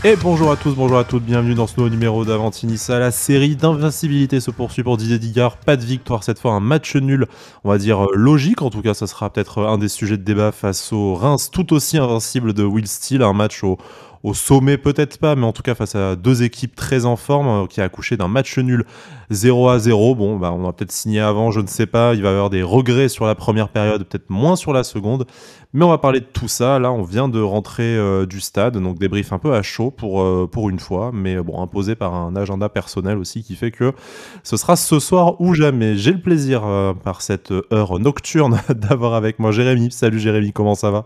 Et bonjour à tous, bonjour à toutes, bienvenue dans ce nouveau numéro d'Avantinissa. La série d'invincibilité se poursuit pour Didier Digard. Pas de victoire cette fois, un match nul, on va dire logique. En tout cas, ça sera peut-être un des sujets de débat face au Reims, tout aussi invincible de Will Steele. Un match au sommet, peut-être pas, mais en tout cas face à deux équipes très en forme, qui a accouché d'un match nul 0-0. Bon, bah, on va peut-être signé avant, je ne sais pas. Il va y avoir des regrets sur la première période, peut-être moins sur la seconde. Mais on va parler de tout ça. Là, on vient de rentrer du stade, donc débrief un peu à chaud pour une fois, mais bon, imposé par un agenda personnel aussi qui fait que ce sera ce soir ou jamais. J'ai le plaisir, par cette heure nocturne, d'avoir avec moi Jérémy. Salut Jérémy, comment ça va?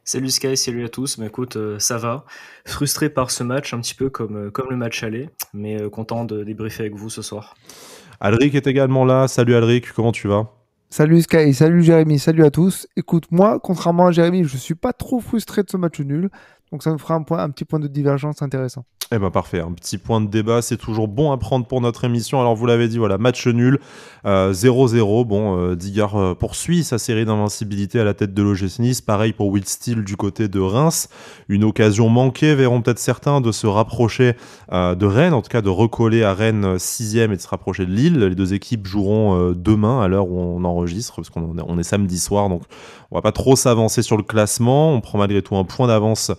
Salut Sky, salut à tous. Bah écoute, ça va. Frustré par ce match, un petit peu comme le match aller, mais content de débriefer avec vous ce soir. Alric est également là. Salut Alric, comment tu vas? Salut Sky, salut Jérémy, salut à tous. Écoute, moi, contrairement à Jérémy, je suis pas trop frustré de ce match nul. Donc ça me fera un petit point de divergence intéressant. Eh ben parfait, un petit point de débat, c'est toujours bon à prendre pour notre émission. Alors vous l'avez dit, voilà, match nul, 0-0. Bon, Digard poursuit sa série d'invincibilité à la tête de l'OGC Nice. Pareil pour Will Steele du côté de Reims. Une occasion manquée, verront peut-être certains, de se rapprocher de Rennes, en tout cas de recoller à Rennes 6e et de se rapprocher de Lille. Les deux équipes joueront demain à l'heure où on enregistre, parce qu'on est samedi soir, donc on va pas trop s'avancer sur le classement. On prend malgré tout un point d'avance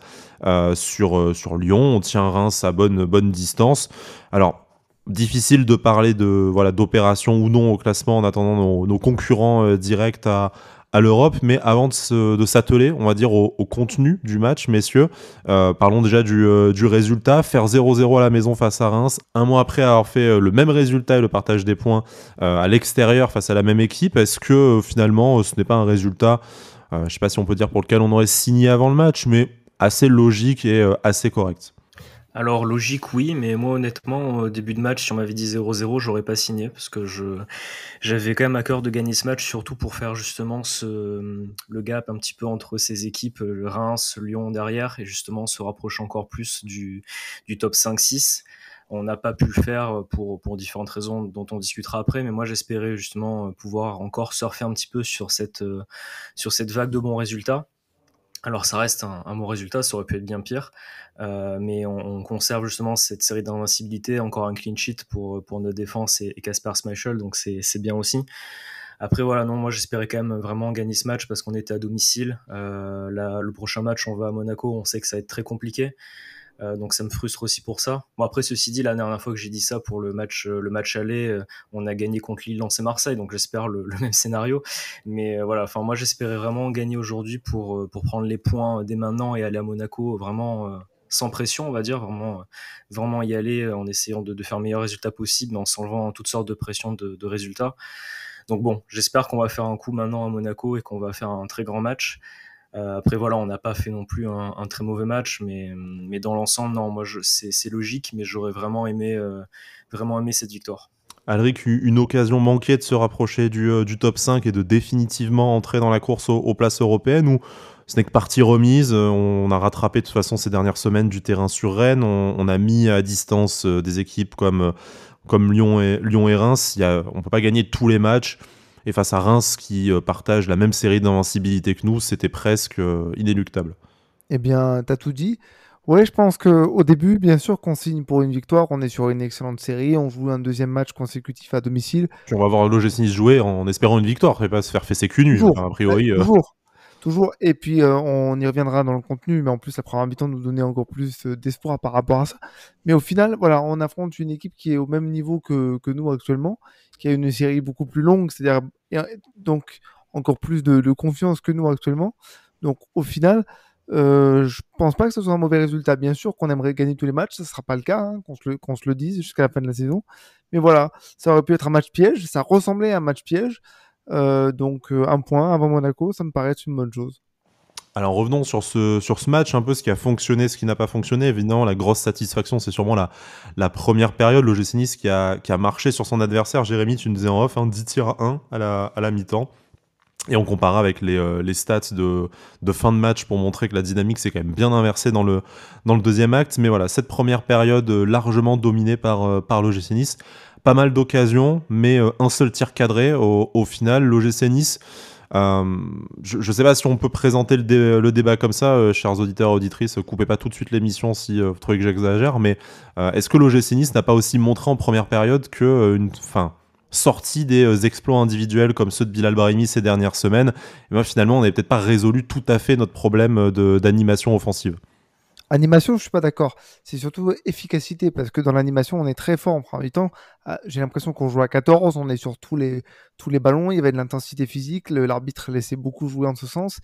sur Lyon. On tient Reims à bonne distance. Alors, difficile de parler d'opération ou non au classement en attendant nos concurrents directs à l'Europe, mais avant de s'atteler, on va dire, au contenu du match, messieurs, parlons déjà du résultat. Faire 0-0 à la maison face à Reims, un mois après avoir fait le même résultat et le partage des points à l'extérieur face à la même équipe, est-ce que finalement ce n'est pas un résultat, je ne sais pas si on peut dire pour lequel on aurait signé avant le match, mais assez logique et assez correct? Alors logique oui, mais moi honnêtement, au début de match, si on m'avait dit 0-0, j'aurais pas signé parce que j'avais quand même à cœur de gagner ce match, surtout pour faire justement le gap un petit peu entre ces équipes, le Reims, Lyon derrière, et justement se rapprocher encore plus du top 5-6. On n'a pas pu le faire pour différentes raisons dont on discutera après, mais moi j'espérais justement pouvoir encore surfer un petit peu sur cette vague de bons résultats. Alors ça reste un bon résultat, ça aurait pu être bien pire, mais on conserve justement cette série d'invincibilité, encore un clean sheet pour notre défense et Kasper Schmeichel, donc c'est bien aussi. Après voilà, non, moi j'espérais quand même vraiment gagner ce match parce qu'on était à domicile. Là, le prochain match, on va à Monaco, on sait que ça va être très compliqué. Donc ça me frustre aussi pour ça. Bon après ceci dit, la dernière fois que j'ai dit ça pour le match aller, on a gagné contre Lille, Lens et Marseille, donc j'espère le même scénario. Mais voilà, enfin moi j'espérais vraiment gagner aujourd'hui pour prendre les points dès maintenant et aller à Monaco vraiment sans pression, on va dire, vraiment y aller en essayant de faire le meilleur résultat possible, mais en s'enlevant toutes sortes de pressions de résultats. Donc bon, j'espère qu'on va faire un coup maintenant à Monaco et qu'on va faire un très grand match. Après voilà, on n'a pas fait non plus un très mauvais match, mais dans l'ensemble, non, moi c'est logique, mais j'aurais vraiment aimé cette victoire. Alric, une occasion manquée de se rapprocher du top 5 et de définitivement entrer dans la course aux places européennes, ou ce n'est que partie remise? On a rattrapé de toute façon ces dernières semaines du terrain sur Rennes, on a mis à distance des équipes comme Lyon et Reims. On ne peut pas gagner tous les matchs, et face à Reims qui partage la même série d'invincibilité que nous, c'était presque inéluctable. Eh bien, t'as tout dit. Ouais, je pense qu'au début, bien sûr qu'on signe pour une victoire, on est sur une excellente série, on joue un deuxième match consécutif à domicile. Puis on va voir l'OGC Nice jouer en espérant une victoire et pas se faire fesser cul nu. Toujours, Enfin, a ouais, priori, toujours, toujours. Et puis, on y reviendra dans le contenu, mais en plus, la première mi-temps nous donnait encore plus d'espoir par rapport à ça. Mais au final, voilà, on affronte une équipe qui est au même niveau que nous actuellement, qui a une série beaucoup plus longue, c'est-à-dire donc encore plus de confiance que nous actuellement. Donc, au final, je pense pas que ce soit un mauvais résultat. Bien sûr qu'on aimerait gagner tous les matchs, ça sera pas le cas, hein, qu'on se le dise jusqu'à la fin de la saison. Mais voilà, ça aurait pu être un match piège, ça ressemblait à un match piège. Donc un point avant Monaco, ça me paraît être une bonne chose. alors revenons sur ce match, un peu ce qui a fonctionné, ce qui n'a pas fonctionné. Évidemment, la grosse satisfaction, c'est sûrement la première période, l'OGC Nice qui a marché sur son adversaire. Jérémy, tu nous disais en off, 10 tirs à 1 à la mi-temps. Et on compara avec les stats de fin de match pour montrer que la dynamique s'est quand même bien inversée dans le deuxième acte. Mais voilà, cette première période largement dominée par l'OGC Nice. Pas mal d'occasions, mais un seul tir cadré au final. L'OGC Nice, Je ne sais pas si on peut présenter le débat comme ça, chers auditeurs et auditrices, coupez pas tout de suite l'émission si vous trouvez que j'exagère, mais est-ce que l'OGC Nice n'a pas aussi montré en première période que sorti des exploits individuels comme ceux de Bilal Brahimi ces dernières semaines, et ben finalement on n'avait peut-être pas résolu tout à fait notre problème d'animation offensive. Animation, je suis pas d'accord. C'est surtout efficacité, parce que dans l'animation, on est très fort en premier mi-temps. J'ai l'impression qu'on joue à 14, on est sur tous les ballons, il y avait de l'intensité physique, l'arbitre laissait beaucoup jouer en ce sens.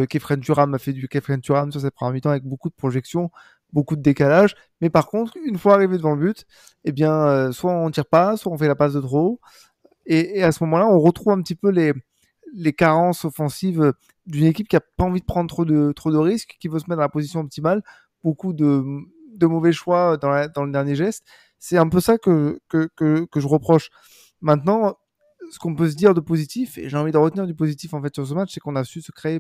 Kefren Turam a fait du Kefren Turam sur cette première mi-temps avec beaucoup de projections, beaucoup de décalage. Mais par contre, une fois arrivé devant le but, eh bien, soit on tire pas, soit on fait la passe de trop. Et à ce moment-là, on retrouve un petit peu les carences offensives d'une équipe qui a pas envie de prendre trop de risques, qui veut se mettre dans la position optimale. Beaucoup de mauvais choix dans le dernier geste. C'est un peu ça que je reproche. Maintenant, ce qu'on peut se dire de positif, et j'ai envie de retenir du positif en fait sur ce match, c'est qu'on a su se créer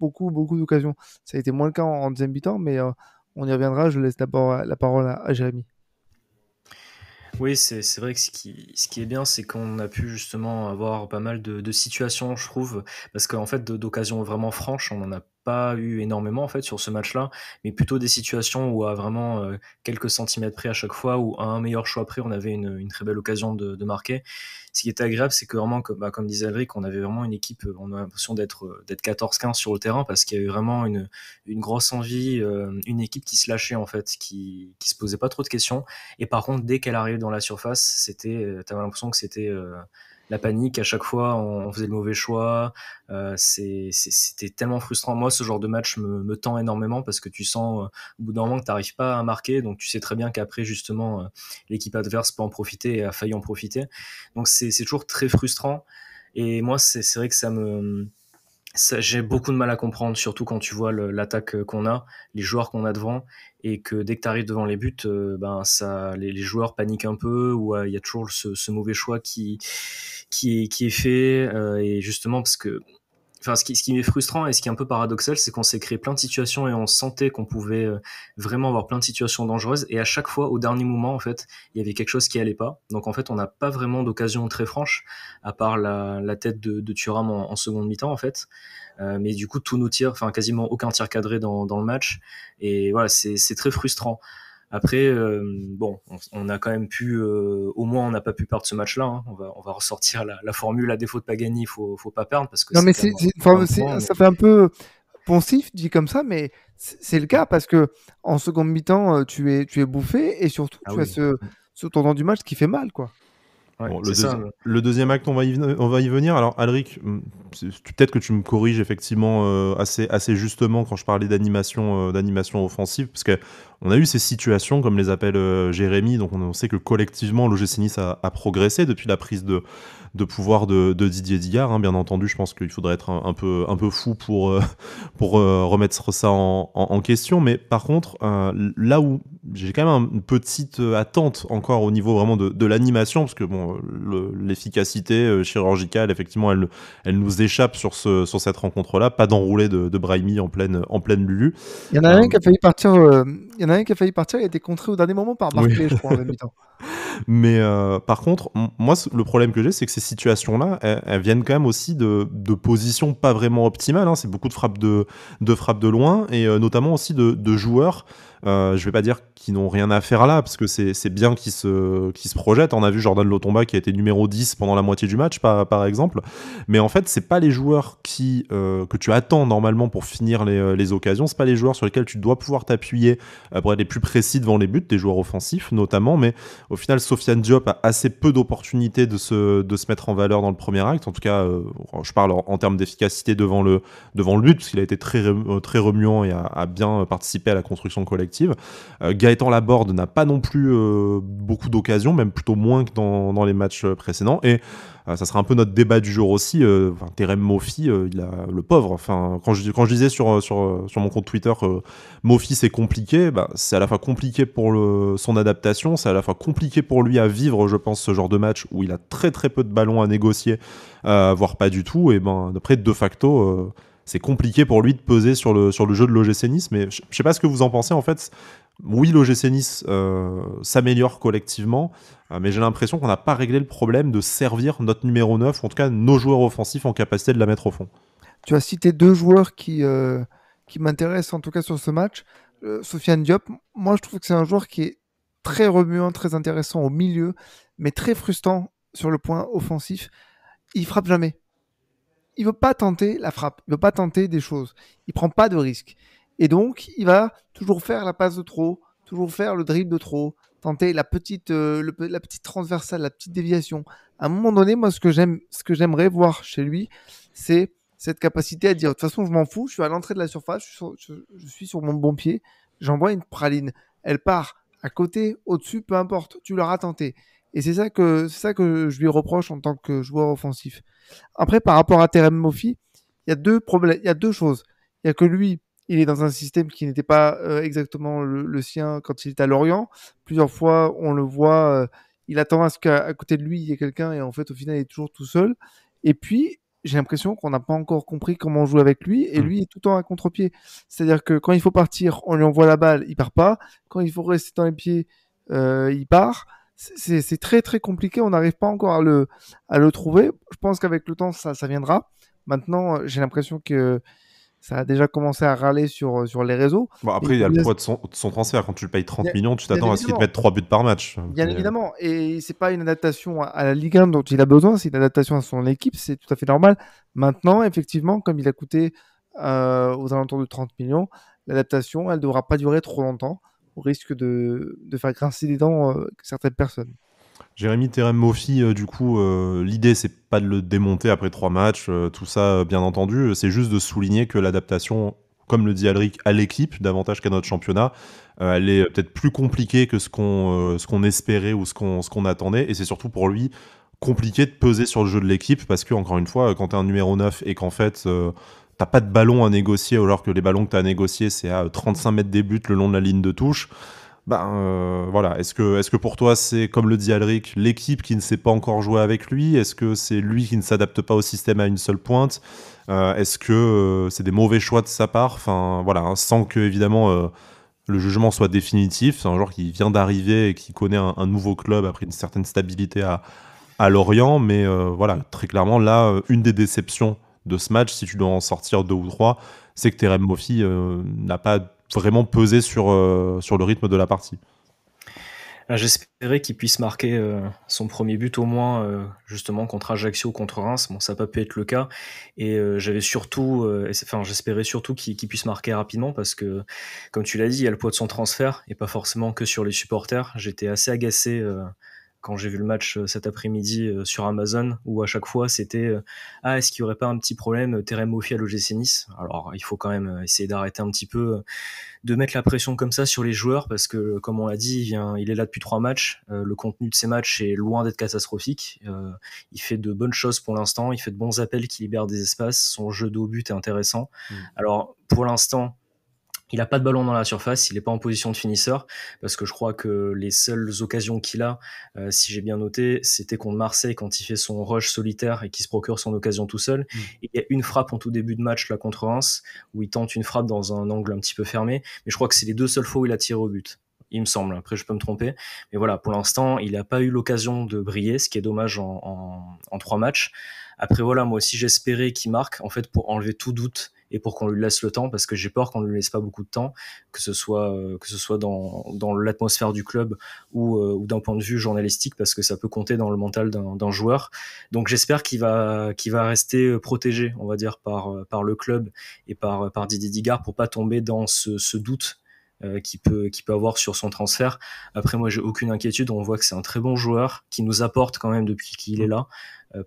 beaucoup d'occasions. Ça a été moins le cas en deuxième mi-temps, mais on y reviendra. Je laisse d'abord la parole à Jérémy. Oui, c'est vrai que ce qui est bien, c'est qu'on a pu justement avoir pas mal de situations, je trouve, parce qu'en fait, d'occasions vraiment franches, on n'en a pas eu énormément en fait sur ce match-là, mais plutôt des situations où à vraiment quelques centimètres près à chaque fois, ou à un meilleur choix près, on avait une très belle occasion de marquer. Ce qui était agréable, c'est que vraiment, comme disait Alric, on avait vraiment une équipe, on a l'impression d'être 14-15 sur le terrain, parce qu'il y a eu vraiment une grosse envie, une équipe qui se lâchait en fait, qui se posait pas trop de questions. Et par contre, dès qu'elle arrivait dans la surface, t'avais l'impression que c'était la panique. À chaque fois, on faisait le mauvais choix. C'était tellement frustrant. Moi, ce genre de match me tend énormément, parce que tu sens au bout d'un moment que t'arrives pas à marquer, donc tu sais très bien qu'après, justement, l'équipe adverse peut en profiter et a failli en profiter. Donc c'est toujours très frustrant. Et moi, c'est vrai que j'ai beaucoup de mal à comprendre, surtout quand tu vois l'attaque qu'on a, les joueurs qu'on a devant, et que dès que tu arrives devant les buts, les joueurs paniquent un peu, ou il y a toujours ce mauvais choix qui est fait, et justement parce que ce qui est frustrant et ce qui est un peu paradoxal, c'est qu'on s'est créé plein de situations et on sentait qu'on pouvait vraiment avoir plein de situations dangereuses, et à chaque fois, au dernier moment, en fait, il y avait quelque chose qui allait pas. Donc en fait, on n'a pas vraiment d'occasion très franche, à part la tête de Thuram en seconde mi-temps, en fait. Mais du coup, tous nos tirs, enfin quasiment aucun tir cadré dans le match. Et voilà, c'est très frustrant. Après, on a quand même pu, au moins on n'a pas pu perdre ce match-là, hein. On va ressortir la formule, à défaut de Pagani, il faut pas perdre, parce que non, mais ça fait un peu poncif dit comme ça, mais c'est le cas, parce que en seconde mi-temps, tu es bouffé, et surtout tu as ce tournant du match qui fait mal, quoi. Ouais, bon, le deuxième acte, on va y venir. Alors, Alric, peut-être que tu me corriges effectivement assez justement quand je parlais d'animation offensive, parce que on a eu ces situations, comme les appelle Jérémy. Donc, on sait que collectivement, l'OGC Nice a progressé depuis la prise de pouvoir de Didier Digard. Hein. Bien entendu, je pense qu'il faudrait être un peu fou pour remettre ça en question. Mais par contre, là où j'ai quand même une petite attente encore au niveau vraiment de l'animation, parce que bon, l'efficacité chirurgicale, effectivement, elle nous échappe sur cette rencontre-là. Pas d'enroulé de Brahimi en pleine Lulu. Il y en a un qui a failli partir. Il y en a un qui a failli partir. Il a été contré au dernier moment par Barclay, je crois, en même mi-temps. Mais par contre, moi, le problème que j'ai, c'est que ces situations-là, elles viennent quand même aussi de positions pas vraiment optimales. Hein. C'est beaucoup de frappes de loin, et notamment aussi de joueurs. Je vais pas dire qu'ils n'ont rien à faire là, parce que c'est bien qu'ils se projettent. On a vu Jordan Lotomba qui a été numéro 10 pendant la moitié du match, par exemple. Mais en fait, c'est pas les joueurs que tu attends normalement pour finir les occasions. C'est pas les joueurs sur lesquels tu dois pouvoir t'appuyer pour être les plus précis devant les buts, des joueurs offensifs notamment. Mais au final, Sofiane Diop a assez peu d'opportunités de se mettre en valeur dans le premier acte. En tout cas, je parle en termes d'efficacité devant le but, parce qu'il a été très remuant et a bien participé à la construction collective. Gaëtan Laborde n'a pas non plus beaucoup d'occasions, même plutôt moins que dans les matchs précédents. Et ça sera un peu notre débat du jour aussi. Terem Moffi, il a le pauvre. Enfin, quand je disais sur mon compte Twitter, Moffi c'est compliqué. C'est à la fois compliqué pour son adaptation, c'est à la fois compliqué pour lui à vivre, je pense, ce genre de match où il a très très peu de ballons à négocier, voire pas du tout. Et après, de facto, c'est compliqué pour lui de peser sur le jeu de l'OGC Nice. Mais je sais pas ce que vous en pensez en fait. Oui, l'OGC Nice s'améliore collectivement, mais j'ai l'impression qu'on n'a pas réglé le problème de servir notre numéro 9, ou en tout cas nos joueurs offensifs en capacité de la mettre au fond. Tu as cité deux joueurs qui m'intéressent en tout cas sur ce match. Sofiane Diop, moi je trouve que c'est un joueur qui est très remuant, très intéressant au milieu, mais très frustrant sur le point offensif. Il frappe jamais. Il veut pas tenter la frappe, il veut pas tenter des choses. Il prend pas de risques. Et donc, il va toujours faire la passe de trop, toujours faire le dribble de trop, tenter la petite transversale, la petite déviation. À un moment donné, moi, ce que j'aimerais voir chez lui, c'est cette capacité à dire, de toute façon, je m'en fous, je suis à l'entrée de la surface, je suis sur mon bon pied, j'envoie une praline. Elle part à côté, au-dessus, peu importe, tu l'auras tenté. Et c'est ça que je lui reproche en tant que joueur offensif. Après, par rapport à Terem Moffi, il y a deux problèmes, il y a deux choses. Il y a que lui, il est dans un système qui n'était pas exactement le sien quand il est à Lorient. Plusieurs fois, on le voit, il attend à ce qu'à côté de lui, il y ait quelqu'un et en fait, au final, il est toujours tout seul. Et puis, j'ai l'impression qu'on n'a pas encore compris comment jouer avec lui et lui est tout le temps à contre-pied. C'est-à-dire que quand il faut partir, on lui envoie la balle, il part pas. Quand il faut rester dans les pieds, il part. C'est très très compliqué, on n'arrive pas encore à le trouver. Je pense qu'avec le temps, ça viendra. Maintenant, j'ai l'impression que ça a déjà commencé à râler sur les réseaux. Bon, après, il y a le poids de son transfert. Quand tu le payes 30 millions, tu t'attends à ce qu'il te mette 3 buts par match. Bien évidemment. Et c'est pas une adaptation à la Ligue 1 dont il a besoin, c'est une adaptation à son équipe, c'est tout à fait normal. Maintenant, effectivement, comme il a coûté aux alentours de 30 millions, l'adaptation, elle ne devra pas durer trop longtemps, au risque de faire grincer les dents certaines personnes. Jérémy Terem Moffi, du coup, l'idée, c'est pas de le démonter après 3 matchs, tout ça, bien entendu. C'est juste de souligner que l'adaptation, comme le dit Alric, à l'équipe, davantage qu'à notre championnat, elle est peut-être plus compliquée que ce qu'on espérait ou ce qu'on attendait. Et c'est surtout pour lui compliqué de peser sur le jeu de l'équipe parce que, encore une fois, quand tu es un numéro 9 et qu'en fait, t'as pas de ballon à négocier, alors que les ballons que tu as à négocier, c'est à 35 mètres des buts le long de la ligne de touche. Voilà. Est-ce que pour toi, c'est, comme le dit Alric, l'équipe qui ne sait pas encore jouer avec lui? Est-ce que c'est lui qui ne s'adapte pas au système à une seule pointe? Est-ce que c'est des mauvais choix de sa part? Enfin, voilà, hein, sans que, évidemment, le jugement soit définitif. C'est un joueur qui vient d'arriver et qui connaît un nouveau club après une certaine stabilité à Lorient. Mais voilà, très clairement, là, une des déceptions de ce match, si tu dois en sortir 2 ou 3, c'est que Terem Moffi n'a pas vraiment pesé sur le rythme de la partie. J'espérais qu'il puisse marquer son premier but au moins justement contre Ajaccio, contre Reims. Bon, ça n'a pas pu être le cas et j'espérais surtout qu'il puisse marquer rapidement parce que, comme tu l'as dit, il y a le poids de son transfert et pas forcément que sur les supporters. J'étais assez agacé quand j'ai vu le match cet après-midi sur Amazon, où à chaque fois c'était est-ce qu'il n'y aurait pas un petit problème Terem Moffi à l'OGC Nice? Alors il faut quand même essayer d'arrêter un petit peu de mettre la pression comme ça sur les joueurs, parce que comme on l'a dit, il est là depuis 3 matchs, le contenu de ces matchs est loin d'être catastrophique, il fait de bonnes choses pour l'instant, il fait de bons appels qui libèrent des espaces, son jeu de haut but est intéressant. Alors pour l'instant, il n'a pas de ballon dans la surface, il n'est pas en position de finisseur, parce que je crois que les seules occasions qu'il a, si j'ai bien noté, c'était contre Marseille quand il fait son rush solitaire et qu'il se procure son occasion tout seul. Et il y a une frappe en tout début de match là contre Reims, où il tente une frappe dans un angle un petit peu fermé, mais je crois que c'est les 2 seules fois où il a tiré au but. Il me semble, après je peux me tromper, mais voilà, pour l'instant il n'a pas eu l'occasion de briller, ce qui est dommage en 3 matchs. Après voilà, moi aussi j'espérais qu'il marque, en fait pour enlever tout doute et pour qu'on lui laisse le temps, parce que j'ai peur qu'on ne lui laisse pas beaucoup de temps, que ce soit dans l'atmosphère du club ou d'un point de vue journalistique, parce que ça peut compter dans le mental d'un joueur. Donc j'espère qu'il va rester protégé, on va dire, par le club et par Didier Digard, pour pas tomber dans ce doute qu'il peut avoir sur son transfert. Après, moi j'ai aucune inquiétude, on voit que c'est un très bon joueur qui nous apporte quand même depuis qu'il est là,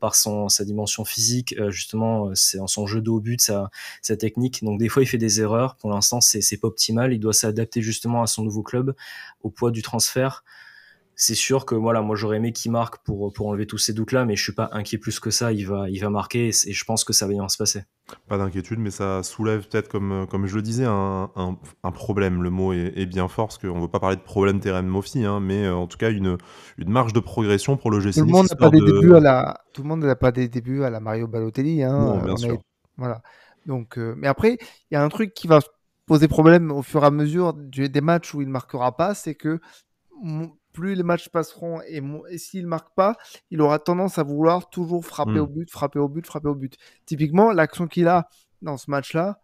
par sa dimension physique, justement, c'est en son jeu de haut but, sa technique. Donc des fois il fait des erreurs, pour l'instant c'est pas optimal, il doit s'adapter justement à son nouveau club, au poids du transfert. C'est sûr que voilà, moi j'aurais aimé qu'il marque pour enlever tous ces doutes là, mais je suis pas inquiet plus que ça, il va marquer et je pense que ça va bien se passer. Pas d'inquiétude, mais ça soulève peut-être, comme je le disais, un problème. Le mot est bien fort, parce qu'on ne veut pas parler de problème Terem Moffi, hein, mais en tout cas une marge de progression pour le GC Nice. Tout le monde n'a pas des débuts à la Mario Balotelli. Hein, non, bien sûr. Voilà. Donc, mais après, il y a un truc qui va poser problème au fur et à mesure des matchs où il ne marquera pas, c'est que plus les matchs passeront et s'il ne marque pas, il aura tendance à vouloir toujours frapper au but, frapper au but, frapper au but. Typiquement, l'action qu'il a dans ce match-là,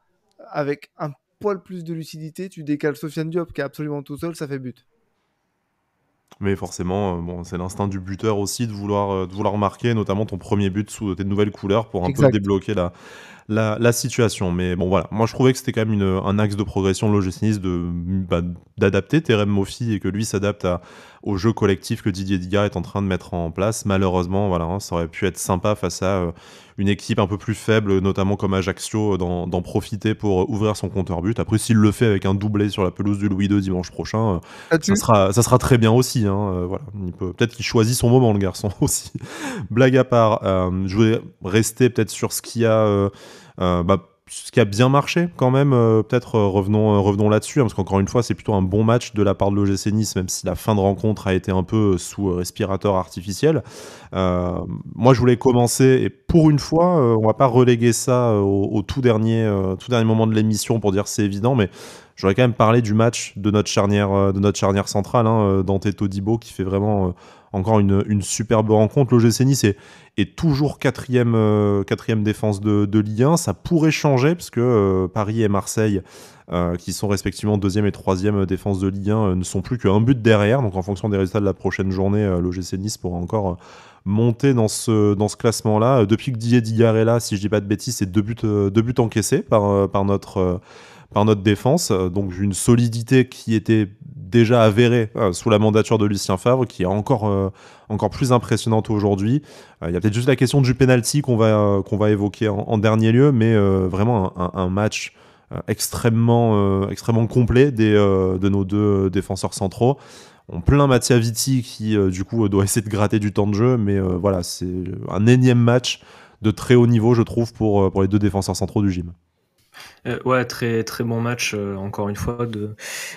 avec un poil plus de lucidité, tu décales Sofiane Diop qui est absolument tout seul, ça fait but. Mais forcément, bon, c'est l'instinct du buteur aussi de vouloir marquer, notamment ton premier but sous tes nouvelles couleurs pour un peu débloquer la situation. Mais bon, voilà. Moi, je trouvais que c'était quand même un axe de progression de l'OGC Nice d'adapter Terem Moffi et que lui s'adapte au jeu collectif que Didier Digard est en train de mettre en place. Malheureusement, voilà, hein, ça aurait pu être sympa face à une équipe un peu plus faible, notamment comme Ajaccio, d'en profiter pour ouvrir son compteur but. Après, s'il le fait avec un doublé sur la pelouse du Louis II dimanche prochain, ça sera très bien aussi. Hein, voilà. Peut-être qu'il choisit son moment, le garçon aussi. Blague à part, je voulais rester peut-être sur ce qui a bien marché quand même, peut-être revenons là-dessus, hein, parce qu'encore une fois c'est plutôt un bon match de la part de l'OGC Nice, même si la fin de rencontre a été un peu sous respirateur artificiel. Moi je voulais commencer, et pour une fois on va pas reléguer ça au tout dernier moment de l'émission pour dire c'est évident, mais j'aurais quand même parlé du match de notre charnière centrale, hein, Dante Todibo qui fait vraiment encore une superbe rencontre. L'OGC Nice est toujours quatrième défense de Ligue 1. Ça pourrait changer parce que Paris et Marseille, qui sont respectivement deuxième et troisième défense de Ligue 1, ne sont plus qu'un but derrière. Donc en fonction des résultats de la prochaine journée, l'OGC Nice pourra encore monter dans ce classement-là. Depuis que Didier Digard est là, si je dis pas de bêtises, c'est deux buts encaissés par notre défense, donc une solidité qui était déjà avérée sous la mandature de Lucien Favre, qui est encore plus impressionnante aujourd'hui. Il y a peut-être juste la question du penalty qu'on va évoquer en dernier lieu, mais vraiment un match extrêmement complet de nos deux défenseurs centraux. On plaint Mattia Vitti qui du coup doit essayer de gratter du temps de jeu, mais voilà, c'est un énième match de très haut niveau, je trouve, pour les deux défenseurs centraux du gym. Ouais, très très bon match encore une fois de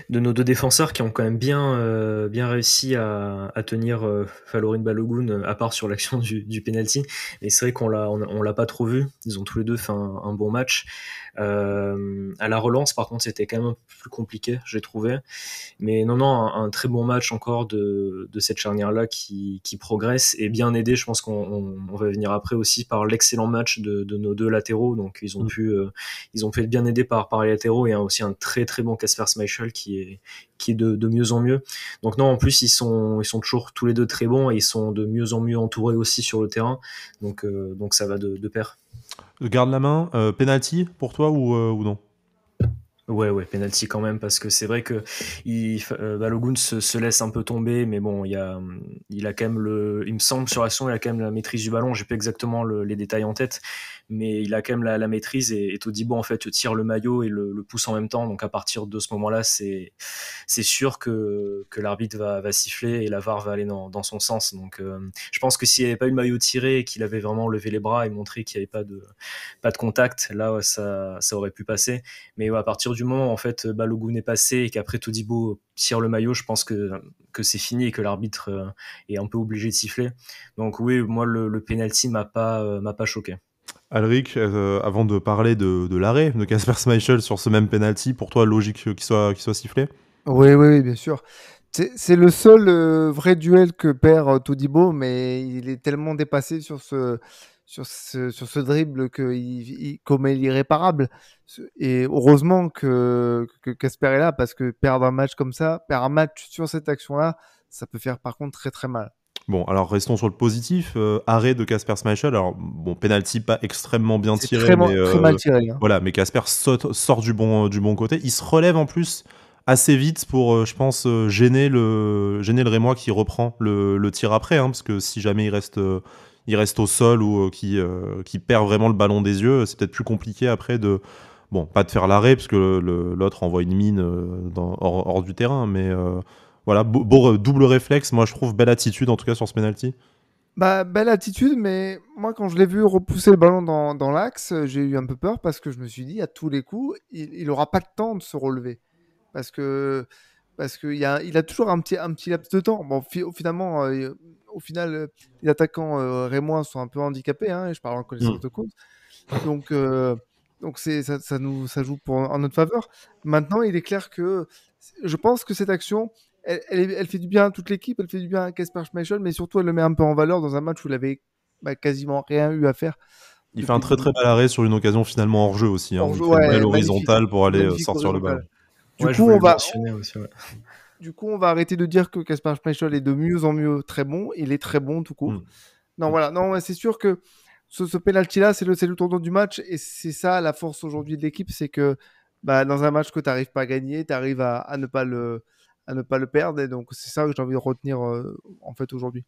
nos deux défenseurs qui ont quand même bien réussi à tenir Falorin Balogun, à part sur l'action du penalty. Et c'est vrai qu'on l'a pas trop vu. Ils ont tous les deux fait un bon match. À la relance, par contre, c'était quand même un peu plus compliqué, j'ai trouvé. Mais non, un très bon match encore de cette charnière-là qui progresse et bien aidé. Je pense qu'on va venir après aussi par l'excellent match de nos deux latéraux. Donc ils ont pu être bien aidés par les latéraux, et aussi un très très bon Kasper Schmeichel qui est de mieux en mieux. Donc non, en plus ils sont toujours tous les deux très bons et ils sont de mieux en mieux entourés aussi sur le terrain. Donc ça va de pair. Garde la main, penalty pour toi ou non? Ouais, penalty quand même, parce que c'est vrai que Balogun se laisse un peu tomber, mais bon, il a quand même il me semble sur l'action, il a quand même la maîtrise du ballon. J'ai pas exactement les détails en tête, mais il a quand même la maîtrise, et Todibo en fait tire le maillot et le pousse en même temps. Donc à partir de ce moment-là, c'est sûr que l'arbitre va siffler et la VAR va aller dans son sens. Donc je pense que s'il n'y avait pas eu le maillot tiré et qu'il avait vraiment levé les bras et montré qu'il n'y avait pas de contact, là ça aurait pu passer. Mais à partir du moment où en fait Balogun est passé et qu'après Todibo tire le maillot, je pense que c'est fini et que l'arbitre est un peu obligé de siffler. Donc oui, moi le penalty m'a pas choqué. Alric, avant de parler de l'arrêt de Kasper Schmeichel sur ce même penalty, pour toi logique qu'il soit sifflé? Oui, bien sûr. C'est le seul vrai duel que perd Todibo, mais il est tellement dépassé sur ce dribble comme il est irréparable. Et heureusement que Casper est là, parce que perdre un match comme ça, perdre un match sur cette action-là, ça peut faire par contre très très mal. Bon, alors restons sur le positif. Arrêt de Kasper Schmeichel. Alors bon, penalty pas extrêmement bien tiré, mais très mal tiré. Hein. Voilà, mais Kasper sort du bon côté. Il se relève en plus assez vite pour, je pense, gêner le Rémois qui reprend le tir après, hein, parce que si jamais il reste au sol ou qui perd vraiment le ballon des yeux, c'est peut-être plus compliqué après pas de faire l'arrêt, parce que l'autre envoie une mine hors du terrain, mais voilà, beau double réflexe. Moi, je trouve belle attitude, en tout cas, sur ce penalty. Belle attitude, mais moi, quand je l'ai vu repousser le ballon dans l'axe, j'ai eu un peu peur, parce que je me suis dit, à tous les coups, il aura pas le temps de se relever. Parce qu'il a toujours un petit laps de temps. Bon, finalement, au final, les attaquants rémois sont un peu handicapés, hein, et je parle en connaissance de cause. Donc, Donc ça joue en notre faveur. Maintenant, il est clair que je pense que cette action, elle fait du bien à toute l'équipe, elle fait du bien à Kasper Schmeichel, mais surtout elle le met un peu en valeur dans un match où il avait quasiment rien eu à faire Il fait un depuis le très début. très bel arrêt sur une occasion finalement hors jeu aussi, hein, où Hors il jeu, fait une belle ouais, magnifique, horizontale pour aller magnifique sortir le ballon. horizontal. Du Ouais, je coup, voulais on le va, mentionner aussi. Ouais. du coup, on va arrêter de dire que Kasper Schmeichel est de mieux en mieux très bon. Il est très bon tout court. Mm. Non, voilà. Non, ouais, c'est sûr que ce penalty-là, c'est le tournant du match. Et c'est ça la force aujourd'hui de l'équipe. C'est que dans un match que tu n'arrives pas à gagner, tu arrives à ne pas le perdre. Et donc, c'est ça que j'ai envie de retenir en fait aujourd'hui.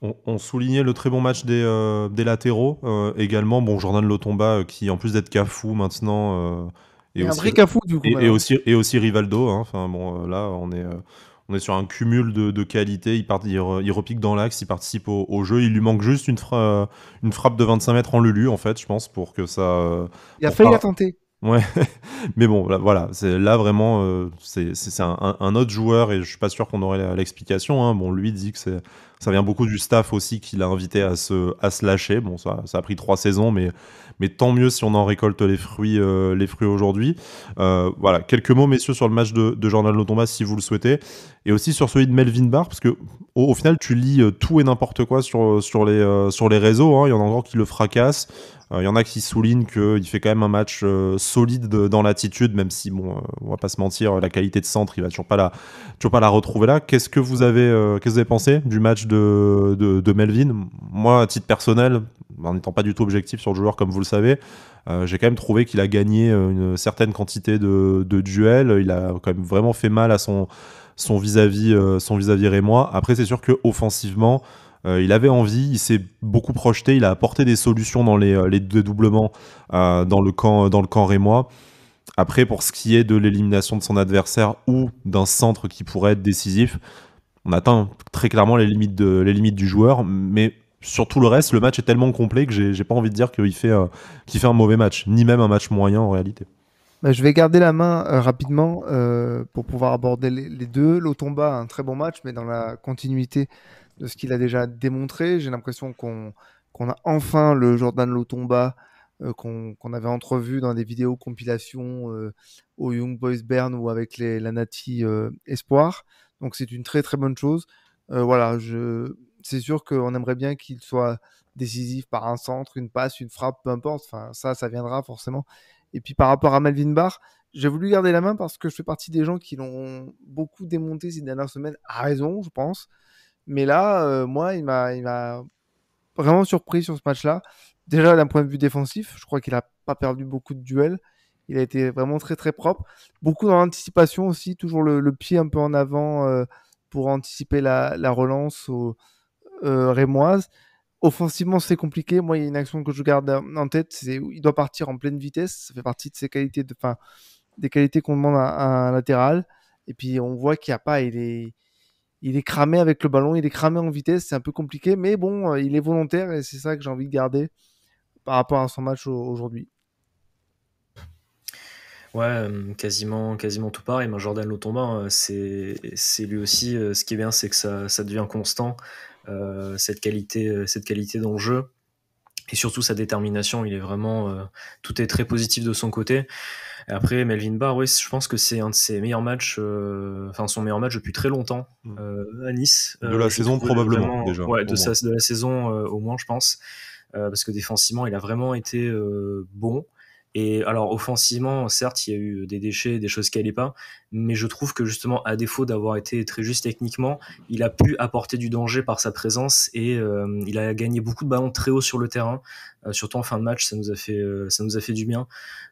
On soulignait le très bon match des latéraux également. Bon, Jordan Lotomba qui, en plus d'être Cafou maintenant, est Et un aussi, vrai cafou, du coup, maintenant. et aussi Rivaldo. Hein. Enfin, bon, là, on est sur un cumul de qualité. Il repique dans l'axe, il participe au jeu. Il lui manque juste une frappe de 25 mètres en Lulu, en fait, je pense, pour que ça. Il a Pour failli la pas... tenter. Ouais, mais bon, voilà, c'est là vraiment, c'est un autre joueur et je suis pas sûr qu'on aurait l'explication. Hein. Bon, lui dit que ça vient beaucoup du staff aussi qui l'a invité à se lâcher. Bon, ça a pris 3 saisons, mais tant mieux si on en récolte les fruits aujourd'hui. Voilà, quelques mots, messieurs, sur le match de Jordan Lotomba si vous le souhaitez, et aussi sur celui de Melvin Barr, parce que au final, tu lis tout et n'importe quoi sur les réseaux. Hein. Il y en a encore qui le fracassent. Il y en a qui soulignent qu'il fait quand même un match solide dans l'attitude, même si, bon, on va pas se mentir, la qualité de centre, il va toujours pas la retrouver là. Qu'est-ce que vous avez pensé du match de Melvin? Moi, à titre personnel, en n'étant pas du tout objectif sur le joueur, comme vous le savez, j'ai quand même trouvé qu'il a gagné une certaine quantité de duels. Il a quand même vraiment fait mal à son vis-à-vis rémois. Après, c'est sûr que offensivement, il avait envie, il s'est beaucoup projeté, il a apporté des solutions dans les dédoublements dans le camp rémois. Après, pour ce qui est de l'élimination de son adversaire ou d'un centre qui pourrait être décisif, on atteint très clairement les limites du joueur, mais sur tout le reste, le match est tellement complet que j'ai pas envie de dire qu'il fait un mauvais match, ni même un match moyen en réalité. Je vais garder la main rapidement pour pouvoir aborder les deux. Lotomba a un très bon match, mais dans la continuité de ce qu'il a déjà démontré, j'ai l'impression qu'on a enfin le Jordan Lotomba qu'on avait entrevu dans des vidéos compilations au Young Boys Bern ou avec la Nati Espoir. Donc c'est une très très bonne chose. Voilà, c'est sûr qu'on aimerait bien qu'il soit décisif par un centre, une passe, une frappe, peu importe. Enfin, ça viendra forcément. Et puis par rapport à Melvin Barr, j'ai voulu garder la main parce que je fais partie des gens qui l'ont beaucoup démonté ces dernières semaines, à raison, je pense. Mais là, moi, il m'a vraiment surpris sur ce match-là. Déjà d'un point de vue défensif, je crois qu'il n'a pas perdu beaucoup de duels. Il a été vraiment très très propre. Beaucoup dans l'anticipation aussi, toujours le pied un peu en avant pour anticiper la relance rémoise. Offensivement, c'est compliqué. Moi, il y a une action que je garde en tête, c'est où il doit partir en pleine vitesse. Ça fait partie de ses qualités, des qualités qu'on demande à un latéral. Et puis, on voit qu'il n'y a pas. Il est cramé avec le ballon, il est cramé en vitesse. C'est un peu compliqué, mais bon, il est volontaire et c'est ça que j'ai envie de garder par rapport à son match aujourd'hui. Ouais, quasiment tout pareil. Mais Jordan Lotomba, c'est lui aussi. Ce qui est bien, c'est que ça devient constant. Cette qualité dans le jeu. Et surtout sa détermination, il est vraiment tout est très positif de son côté. Et après Melvin Barr, oui, je pense que c'est un de ses meilleurs matchs, enfin son meilleur match depuis très longtemps à Nice. De la Je le saison trouve probablement vraiment, déjà, ouais, au moins. de la saison au moins, je pense, parce que défensivement, il a vraiment été bon. Et alors offensivement, certes, il y a eu des déchets, des choses qui allaient pas, mais je trouve que justement, à défaut d'avoir été très juste techniquement, il a pu apporter du danger par sa présence et il a gagné beaucoup de ballons très haut sur le terrain, surtout en fin de match, ça nous a fait du bien.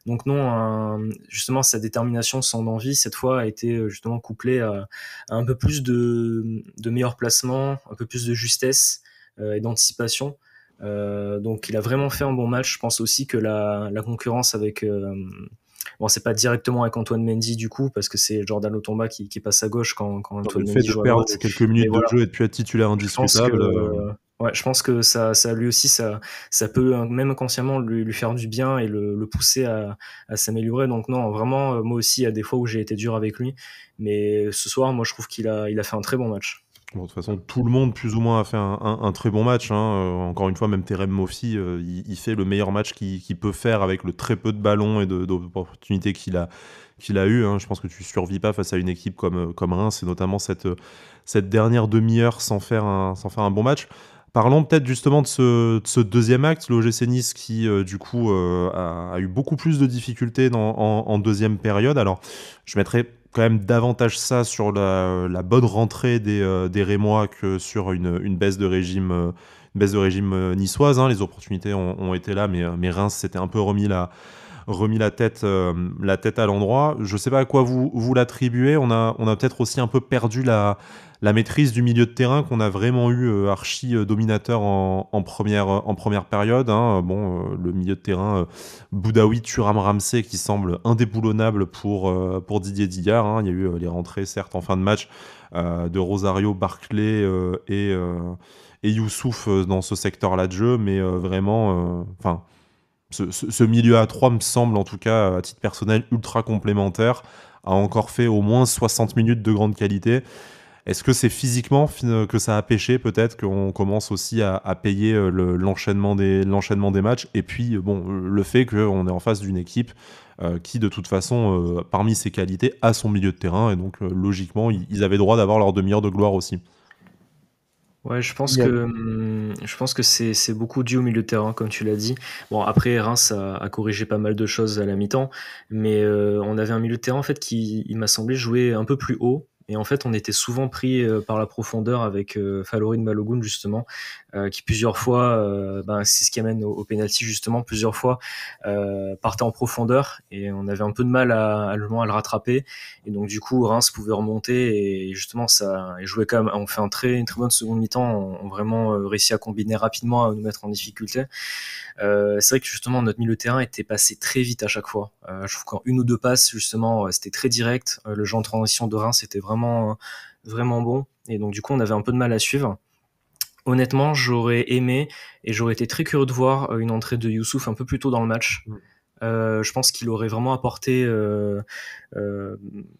Donc non, justement, sa détermination, son envie, cette fois, a été justement couplée à un peu plus de meilleurs placements, un peu plus de justesse et d'anticipation. Donc il a vraiment fait un bon match. Je pense aussi que la concurrence avec bon, c'est pas directement avec Antoine Mendy du coup parce que c'est Jordan Lotomba qui passe à gauche quand Antoine Le fait Mendy de joue à perdre droite. quelques Mais minutes de voilà, jeu et de plus être titulaire je pense que indiscutable. ouais, je pense que ça lui aussi ça peut même inconsciemment lui faire du bien et le pousser à s'améliorer. Donc non, vraiment moi aussi il y a des fois où j'ai été dur avec lui, mais ce soir moi je trouve il a fait un très bon match. Bon, de toute façon, tout le monde, plus ou moins, a fait un très bon match, hein. Encore une fois, même Terem Moffi, il fait le meilleur match qu'il peut faire avec le très peu de ballons et d'opportunités qu'il a eu, hein. Je pense que tu survis pas face à une équipe comme Reims, et notamment cette dernière demi-heure sans faire un bon match. Parlons peut-être justement de ce deuxième acte, l'OGC Nice qui, du coup, a eu beaucoup plus de difficultés en deuxième période. Alors, je mettrais quand même davantage ça sur la bonne rentrée des Rémois que sur une baisse de régime, niçoise, hein. Les opportunités ont été là, mais Reims s'était un peu remis la tête à l'endroit. Je ne sais pas à quoi vous l'attribuez. On a peut-être aussi un peu perdu la maîtrise du milieu de terrain qu'on a vraiment eu archi dominateur en première période, hein. Bon, le milieu de terrain Boudaoui, Thuram, Ramsey qui semble indéboulonnable pour Didier Digard, hein. Il y a eu les rentrées certes en fin de match de Rosario, Barclay et Youssouf dans ce secteur-là de jeu, mais vraiment, enfin, ce milieu à 3 me semble, en tout cas à titre personnel, ultra complémentaire, a encore fait au moins 60 minutes de grande qualité. Est-ce que c'est physiquement que ça a pêché, peut-être qu'on commence aussi à payer l'enchaînement des matchs, et puis bon, le fait qu'on est en face d'une équipe qui de toute façon, parmi ses qualités, a son milieu de terrain, et donc logiquement ils avaient droit d'avoir leur demi-heure de gloire aussi. Ouais, Il y a- je pense que c'est beaucoup dû au milieu de terrain, comme tu l'as dit. Bon, après, Reims a corrigé pas mal de choses à la mi-temps, mais on avait un milieu de terrain en fait qui, il m'a semblé, jouer un peu plus haut. Et en fait, on était souvent pris par la profondeur avec Falorin Balogun, justement, qui plusieurs fois, ben, c'est ce qui amène au penalty, justement, plusieurs fois partait en profondeur, et on avait un peu de mal à le rattraper. Et donc du coup, Reims pouvait remonter, et justement ça, et jouait quand même. On fait une très bonne seconde mi-temps. On vraiment réussi à combiner rapidement, à nous mettre en difficulté. C'est vrai que justement notre milieu de terrain était passé très vite à chaque fois. Je trouve qu'en une ou deux passes, justement, c'était très direct. Le jeu en transition de Reims était vraiment bon. Et donc du coup, on avait un peu de mal à suivre. Honnêtement, j'aurais aimé, et j'aurais été très curieux de voir une entrée de Youssouf un peu plus tôt dans le match. Je pense qu'il aurait vraiment apporté euh,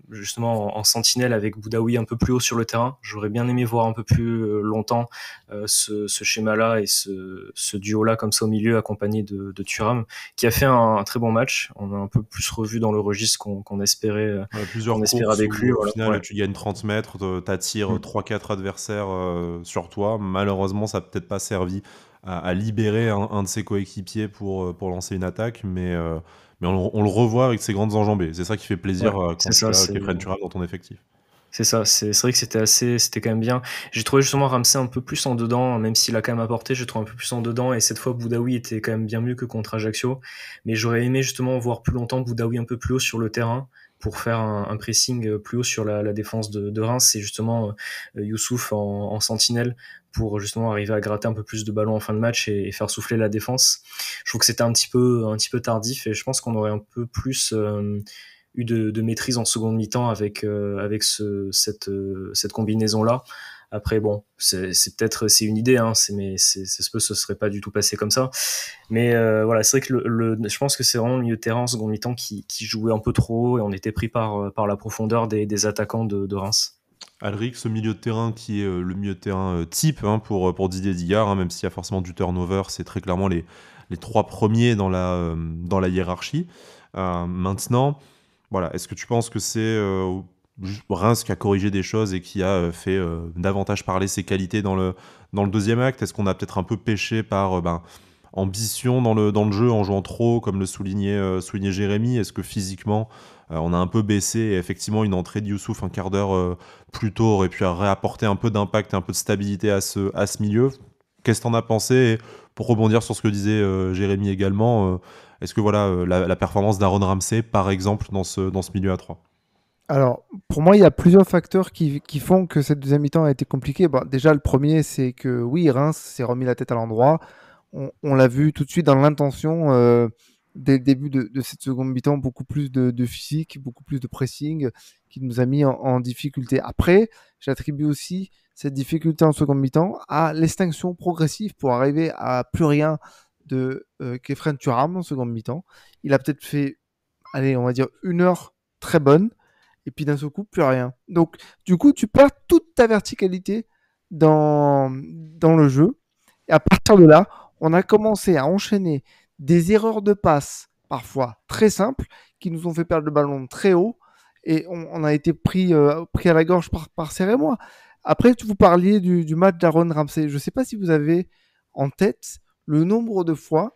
justement en sentinelle avec Boudaoui un peu plus haut sur le terrain. J'aurais bien aimé voir un peu plus longtemps ce schéma-là et ce duo-là comme ça au milieu, accompagné de Thuram, qui a fait un très bon match. On a un peu plus revu dans le registre qu'on espérait, Plusieurs avec courses lui. où au Voilà. final Ouais. tu gagnes 30 mètres, t'attires Mm. 3-4 adversaires sur toi. Malheureusement, ça n'a peut-être pas servi à libérer un de ses coéquipiers pour lancer une attaque, mais on le revoit avec ses grandes enjambées. C'est ça qui fait Ouais, plaisir quand c'est tu ça. as Kefren Turam dans ton effectif. C'est vrai que c'était quand même bien. J'ai trouvé justement Ramsey un peu plus en dedans, même s'il a quand même apporté, j'ai trouvé un peu plus en dedans, et cette fois Boudaoui était quand même bien mieux que contre Ajaccio. Mais j'aurais aimé justement voir plus longtemps Boudaoui un peu plus haut sur le terrain pour faire un pressing plus haut sur la défense de Reims, et justement Youssouf en sentinelle pour justement arriver à gratter un peu plus de ballons en fin de match, et faire souffler la défense. Je trouve que c'était un petit peu tardif, et je pense qu'on aurait un peu plus eu de maîtrise en seconde mi-temps avec cette combinaison-là. Après, bon, c'est peut-être c'est une idée, hein, mais ce serait pas du tout passé comme ça. Mais voilà, c'est vrai que je pense que c'est vraiment le milieu de terrain en seconde mi-temps qui jouait un peu trop haut, et on était pris par la profondeur des attaquants de Reims. Alric, ce milieu de terrain qui est le milieu de terrain type, hein, pour Didier Digard, hein, même s'il y a forcément du turnover, c'est très clairement les trois premiers dans la hiérarchie. Maintenant, voilà, est-ce que tu penses que c'est juste Reims qui a corrigé des choses et qui a fait davantage parler ses qualités dans le deuxième acte? Est-ce qu'on a peut-être un peu pêché par ambition dans le jeu en jouant trop, comme le soulignait Jérémy? Est-ce que physiquement, on a un peu baissé, et effectivement une entrée de Youssouf un quart d'heure plus tôt aurait pu réapporter un peu d'impact et un peu de stabilité à ce milieu? Qu'est-ce que t'en as pensé? Et pour rebondir sur ce que disait Jérémy également, est-ce que voilà, la performance d'Aaron Ramsey, par exemple, dans ce milieu à 3? Alors, pour moi, il y a plusieurs facteurs qui font que cette deuxième mi-temps a été compliquée. Bon, déjà, le premier, c'est que oui, Reims s'est remis la tête à l'endroit. On l'a vu tout de suite dans l'intention, dès le début de cette seconde mi-temps, beaucoup plus de physique, beaucoup plus de pressing, qui nous a mis en difficulté. Après, j'attribue aussi cette difficulté en seconde mi-temps à l'extinction progressive pour arriver à plus rien de Kefren Turam en seconde mi-temps. Il a peut-être fait, allez, on va dire une heure très bonne, et puis d'un seul coup, plus rien. Donc, du coup, tu perds toute ta verticalité dans le jeu. Et à partir de là, on a commencé à enchaîner des erreurs de passe, parfois très simples, qui nous ont fait perdre le ballon très haut. Et on a été pris à la gorge par Serre et moi. Après, vous parliez du match d'Aaron Ramsey. Je ne sais pas si vous avez en tête le nombre de fois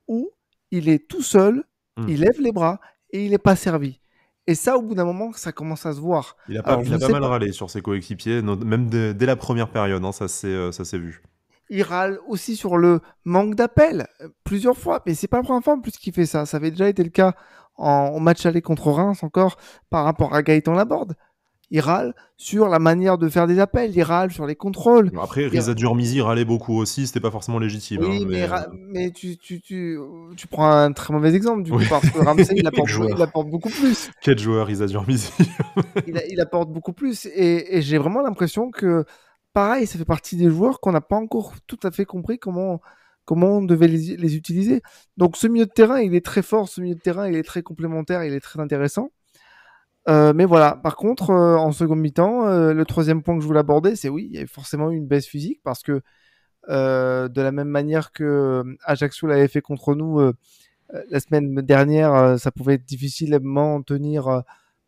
où il est tout seul, il lève les bras et il n'est pas servi. Et ça, au bout d'un moment, ça commence à se voir. Il a pas mal râlé sur ses coéquipiers, même dès la première période, hein, ça s'est vu. Il râle aussi sur le manque d'appel plusieurs fois, mais c'est pas la première fois en plus qu'il fait ça. Ça avait déjà été le cas au match aller contre Reims encore par rapport à Gaëtan Laborde. Il râle sur la manière de faire des appels, il râle sur les contrôles. Après, Riza Durmizi râlait beaucoup aussi, c'était pas forcément légitime. Oui, hein, mais tu prends un très mauvais exemple du coup, parce que Ramsey, il apporte beaucoup plus. Quel joueur, Riza Durmizi. il apporte beaucoup plus. Et j'ai vraiment l'impression que, pareil, ça fait partie des joueurs qu'on n'a pas encore tout à fait compris comment on devait les utiliser. Donc ce milieu de terrain, il est très fort, ce milieu de terrain, il est très complémentaire, il est très intéressant. Mais voilà, par contre, en seconde mi-temps, le troisième point que je voulais aborder, c'est oui, il y a forcément eu une baisse physique parce que de la même manière que Ajaccio l'avait fait contre nous la semaine dernière, ça pouvait être difficilement tenir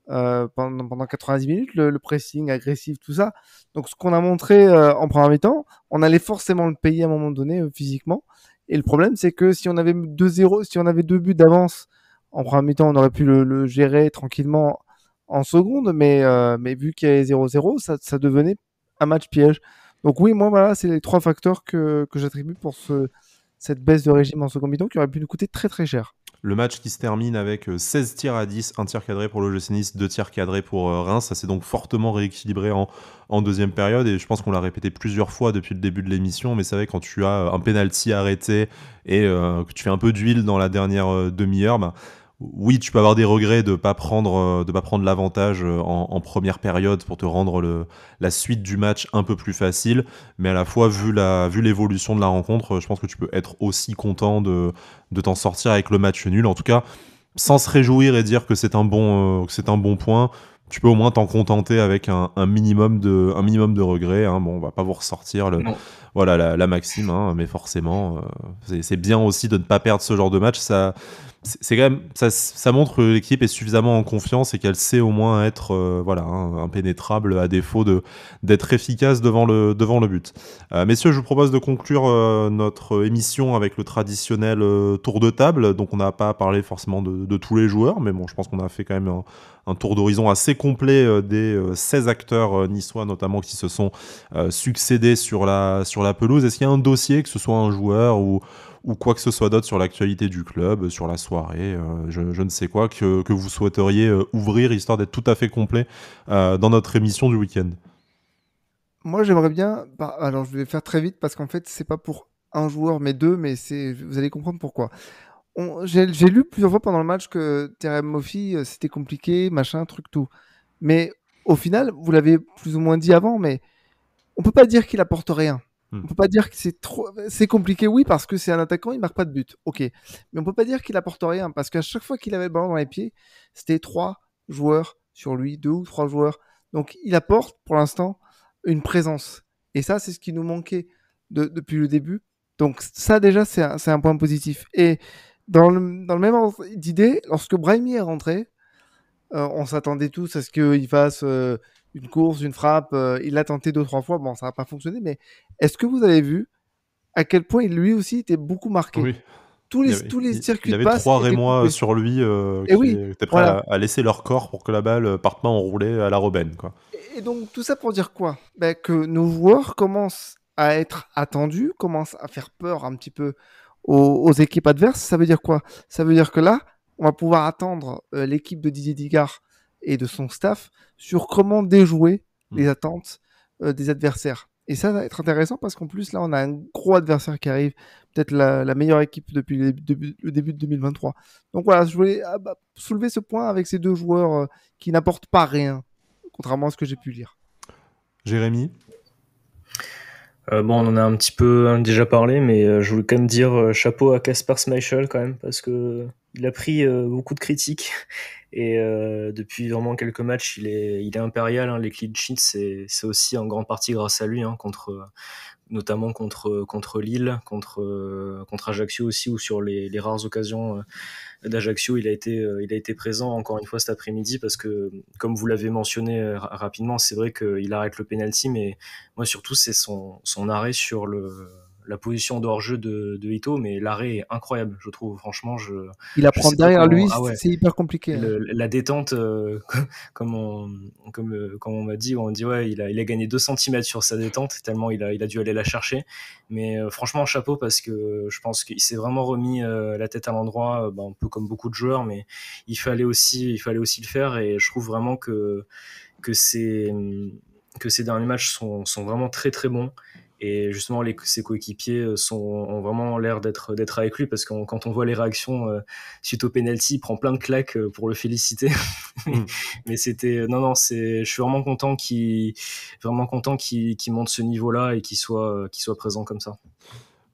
pendant 90 minutes, le pressing agressif, tout ça. Donc ce qu'on a montré en première mi-temps, on allait forcément le payer à un moment donné physiquement. Et le problème, c'est que si on avait 2-0, si on avait 2 buts d'avance en première mi-temps, on aurait pu le gérer tranquillement en seconde, mais vu qu'il y avait 0-0, ça devenait un match piège. Donc oui, moi, voilà, c'est les 3 facteurs que j'attribue pour cette baisse de régime en seconde mi-temps qui aurait pu nous coûter très très cher. Le match qui se termine avec 16 tirs à 10, un tir cadré pour l'OGC Nice, 2 tirs cadrés pour Reims. Ça s'est donc fortement rééquilibré en deuxième période et je pense qu'on l'a répété plusieurs fois depuis le début de l'émission, mais c'est vrai quand tu as un penalty arrêté et que tu fais un peu d'huile dans la dernière demi-heure, bah, oui, tu peux avoir des regrets de pas prendre l'avantage en première période pour te rendre la suite du match un peu plus facile, mais à la fois vu l'évolution de la rencontre, je pense que tu peux être aussi content de t'en sortir avec le match nul. En tout cas, sans se réjouir et dire que c'est un bon point, tu peux au moins t'en contenter avec un minimum de regrets. Hein. Bon, on va pas vous ressortir la maxime, hein, mais forcément, c'est bien aussi de ne pas perdre ce genre de match. C'est quand même ça montre que l'équipe est suffisamment en confiance et qu'elle sait au moins être impénétrable à défaut d'être efficace devant le but. Messieurs, je vous propose de conclure notre émission avec le traditionnel tour de table. Donc on n'a pas parlé forcément de tous les joueurs, mais bon, je pense qu'on a fait quand même un tour d'horizon assez complet des 16 acteurs niçois notamment qui se sont succédés sur la pelouse. Est-ce qu'il y a un dossier, que ce soit un joueur ou quoi que ce soit d'autre sur l'actualité du club, sur la soirée, je ne sais quoi, que vous souhaiteriez ouvrir, histoire d'être tout à fait complet dans notre émission du week-end? Moi, j'aimerais bien... alors, je vais faire très vite parce qu'en fait, c'est pas pour un joueur, mais deux, mais vous allez comprendre pourquoi. J'ai lu plusieurs fois pendant le match que Terem Moffi, c'était compliqué, machin, truc, tout. Mais au final, vous l'avez plus ou moins dit avant, mais on peut pas dire qu'il apporte rien. On peut pas dire que c'est compliqué, oui, parce que c'est un attaquant, il marque pas de but. Ok. Mais on peut pas dire qu'il apporte rien, parce qu'à chaque fois qu'il avait le ballon dans les pieds, c'était 3 joueurs sur lui, 2 ou 3 joueurs. Donc il apporte, pour l'instant, une présence. Et ça, c'est ce qui nous manquait depuis le début. Donc ça, déjà, c'est un point positif. Et dans le même ordre d'idée, lorsque Brahimi est rentré, on s'attendait tous à ce qu'il fasse une course, une frappe. Il l'a tenté 2-3 fois. Bon, ça n'a pas fonctionné. Mais est-ce que vous avez vu à quel point lui aussi était beaucoup marqué? Oui. Tous les circuits il de avait passe 3 étaient Rémois coupés. sur lui Et qui oui, étaient prêts voilà. à laisser leur corps pour que la balle parte pas enroulée à la Robben, quoi. Et donc, tout ça pour dire quoi? Que nos joueurs commencent à être attendus, commencent à faire peur un petit peu aux équipes adverses. Ça veut dire quoi? Ça veut dire que là, on va pouvoir attendre l'équipe de Didier Digard et de son staff sur comment déjouer les attentes des adversaires. Et ça va être intéressant parce qu'en plus, là, on a un gros adversaire qui arrive, peut-être la meilleure équipe depuis le début de 2023. Donc voilà, je voulais soulever ce point avec ces deux joueurs qui n'apportent pas rien, contrairement à ce que j'ai pu lire. Jérémy? Bon, on en a un petit peu déjà parlé, mais je voulais quand même dire chapeau à Kasper Schmeichel quand même, parce que il a pris beaucoup de critiques et depuis vraiment quelques matchs, il est impérial. Hein. Les clean sheets, c'est aussi en grande partie grâce à lui, hein, notamment contre Lille, contre Ajaccio aussi, ou sur les rares occasions d'Ajaccio, il a été présent encore une fois cet après-midi parce que, comme vous l'avez mentionné rapidement, c'est vrai qu'il arrête le penalty, mais moi surtout c'est son arrêt sur la position de hors-jeu de Ito, mais l'arrêt est incroyable, je trouve. Franchement, Il la je prend sais pas derrière comment. lui, Ah ouais, c'est hyper compliqué. Hein. la détente, comme on m'a dit, on dit ouais, il a gagné 2 cm sur sa détente, tellement il a dû aller la chercher. Mais franchement, chapeau, parce que je pense qu'il s'est vraiment remis la tête à l'endroit, un peu comme beaucoup de joueurs, mais il fallait aussi le faire. Et je trouve vraiment que ces derniers matchs sont vraiment très très bons. Et justement, ses coéquipiers ont vraiment l'air d'être avec lui, parce que quand on voit les réactions suite au penalty, il prend plein de claques pour le féliciter. Mais c'était non, je suis vraiment content qu'il monte ce niveau-là et qu'il soit présent comme ça.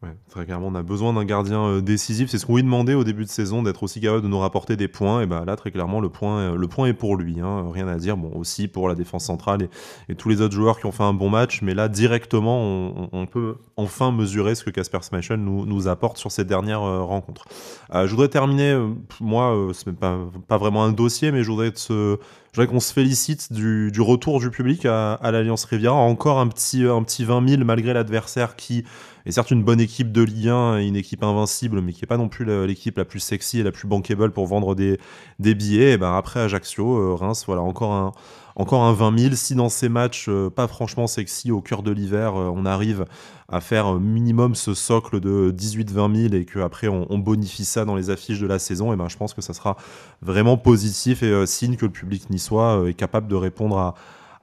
Ouais, très clairement, on a besoin d'un gardien décisif. C'est ce qu'on lui demandait au début de saison, d'être aussi capable de nous rapporter des points. Et bah là, très clairement, le point est pour lui. Hein, rien à dire. Bon, aussi pour la défense centrale et tous les autres joueurs qui ont fait un bon match. Mais là, directement, on peut enfin mesurer ce que Kasper Schmeichel nous apporte sur cette dernière rencontre. Je voudrais terminer, moi, c'est pas vraiment un dossier, mais je voudrais qu'on se félicite du retour du public à l'Alliance Riviera. Encore un petit 20 000 malgré l'adversaire qui est certes une bonne équipe de Ligue 1 et une équipe invincible, mais qui n'est pas non plus l'équipe la plus sexy et la plus bankable pour vendre des billets. Et ben après Ajaccio, Reims, voilà, encore un 20 000. Si dans ces matchs pas franchement sexy au cœur de l'hiver, on arrive à faire minimum ce socle de 18-20 000 et qu'après on bonifie ça dans les affiches de la saison, et ben je pense que ça sera vraiment positif et signe que le public niçois est capable de répondre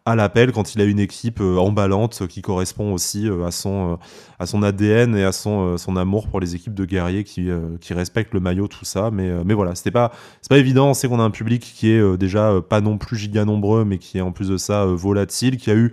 à l'appel quand il a une équipe emballante qui correspond aussi à son ADN et à son amour pour les équipes de guerriers qui respectent le maillot, tout ça. Mais voilà, c'est pas évident. On sait qu'on a un public qui est déjà pas non plus giga nombreux, mais qui est en plus de ça volatile, qui a eu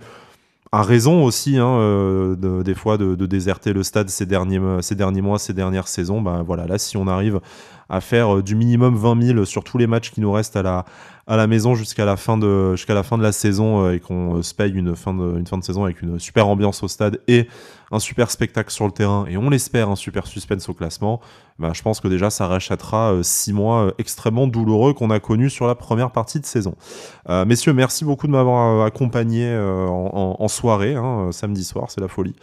a raison aussi des fois de déserter le stade ces derniers mois, ces dernières saisons. Bah, voilà, là, si on arrive à faire du minimum 20 000 sur tous les matchs qui nous restent à la maison jusqu'à la fin de la saison et qu'on se paye une fin de saison avec une super ambiance au stade et un super spectacle sur le terrain, et on l'espère un super suspense au classement, bah, je pense que déjà ça rachètera 6 mois extrêmement douloureux qu'on a connus sur la première partie de saison. Messieurs, merci beaucoup de m'avoir accompagné en soirée, hein, samedi soir, c'est la folie.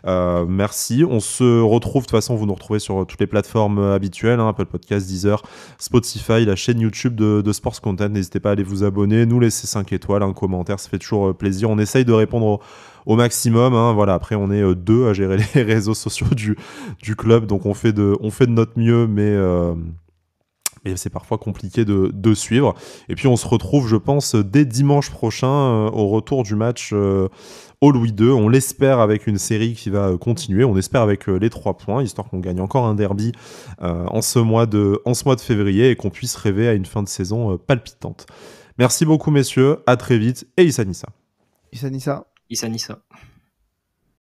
Merci, on se retrouve, de toute façon vous nous retrouvez sur toutes les plateformes habituelles, hein, Apple Podcasts, Deezer, Spotify, la chaîne YouTube de Sports Content. N'hésitez pas à aller vous abonner, nous laisser 5 étoiles, un commentaire, ça fait toujours plaisir. On essaye de répondre au maximum, hein. Voilà, après on est deux à gérer les réseaux sociaux du club, donc on fait de notre mieux, mais c'est parfois compliqué de suivre. Et puis on se retrouve, je pense, dès dimanche prochain au retour du match au Louis II. On l'espère avec une série qui va continuer. On espère avec les 3 points, histoire qu'on gagne encore un derby en ce mois de février et qu'on puisse rêver à une fin de saison palpitante. Merci beaucoup, messieurs. À très vite. Et Issa Nissa. Issa Nissa. Issa Nissa.